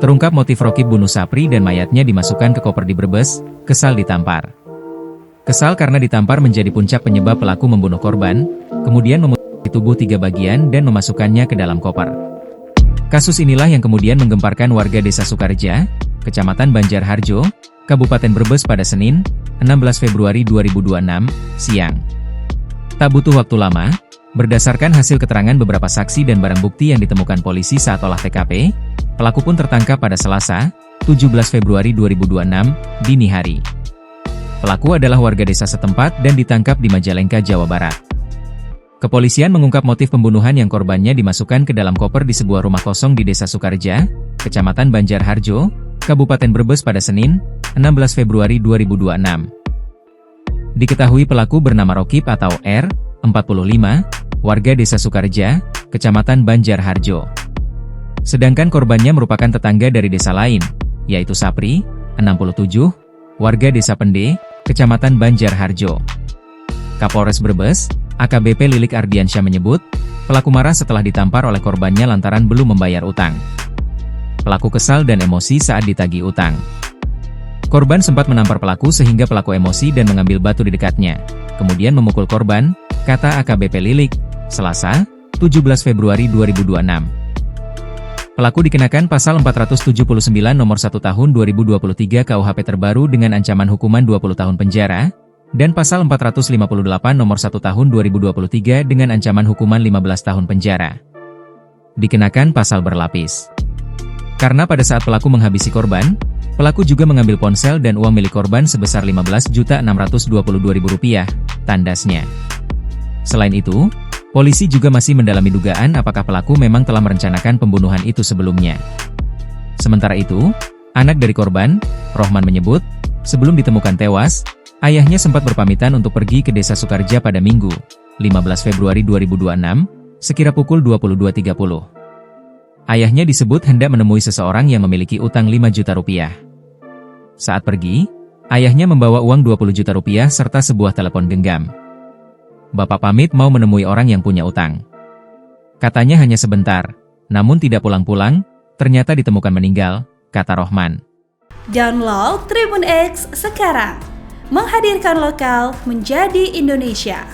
Terungkap motif Rokib bunuh Sapri dan mayatnya dimasukkan ke koper di Brebes, kesal ditampar. Kesal karena ditampar menjadi puncak penyebab pelaku membunuh korban, kemudian memotong tubuh 3 bagian dan memasukkannya ke dalam koper. Kasus inilah yang kemudian menggemparkan warga Desa Sukareja, Kecamatan Banjarharjo, Kabupaten Brebes pada Senin, 16 Februari 2026, siang. Tak butuh waktu lama, berdasarkan hasil keterangan beberapa saksi dan barang bukti yang ditemukan polisi saat olah TKP, pelaku pun tertangkap pada Selasa, 17 Februari 2026, dini hari. Pelaku adalah warga desa setempat dan ditangkap di Majalengka, Jawa Barat. Kepolisian mengungkap motif pembunuhan yang korbannya dimasukkan ke dalam koper di sebuah rumah kosong di Desa Sukareja, Kecamatan Banjarharjo, Kabupaten Brebes pada Senin, 16 Februari 2026. Diketahui pelaku bernama Rokib atau R, 45, warga Desa Sukareja, Kecamatan Banjarharjo. Sedangkan korbannya merupakan tetangga dari desa lain, yaitu Sapri, 67, warga Desa Pende, Kecamatan Banjarharjo. Kapolres Brebes, AKBP Lilik Ardiansyah menyebut, pelaku marah setelah ditampar oleh korbannya lantaran belum membayar utang. Pelaku kesal dan emosi saat ditagih utang. Korban sempat menampar pelaku sehingga pelaku emosi dan mengambil batu di dekatnya, kemudian memukul korban, kata AKBP Lilik, Selasa, 17 Februari 2026. Pelaku dikenakan pasal 479 nomor 1 tahun 2023 KUHP terbaru dengan ancaman hukuman 20 tahun penjara, dan pasal 458 nomor 1 tahun 2023 dengan ancaman hukuman 15 tahun penjara. Dikenakan pasal berlapis. Karena pada saat pelaku menghabisi korban, pelaku juga mengambil ponsel dan uang milik korban sebesar Rp15.622.000, tandasnya. Selain itu, polisi juga masih mendalami dugaan apakah pelaku memang telah merencanakan pembunuhan itu sebelumnya. Sementara itu, anak dari korban, Rohman menyebut, sebelum ditemukan tewas, ayahnya sempat berpamitan untuk pergi ke Desa Sukareja pada Minggu, 15 Februari 2026, sekira pukul 22.30. Ayahnya disebut hendak menemui seseorang yang memiliki utang 5 juta rupiah. Saat pergi, ayahnya membawa uang 20 juta rupiah serta sebuah telepon genggam. Bapak pamit mau menemui orang yang punya utang. Katanya hanya sebentar, namun tidak pulang-pulang, ternyata ditemukan meninggal, kata Rohman. Download Tribun X sekarang, menghadirkan lokal menjadi Indonesia.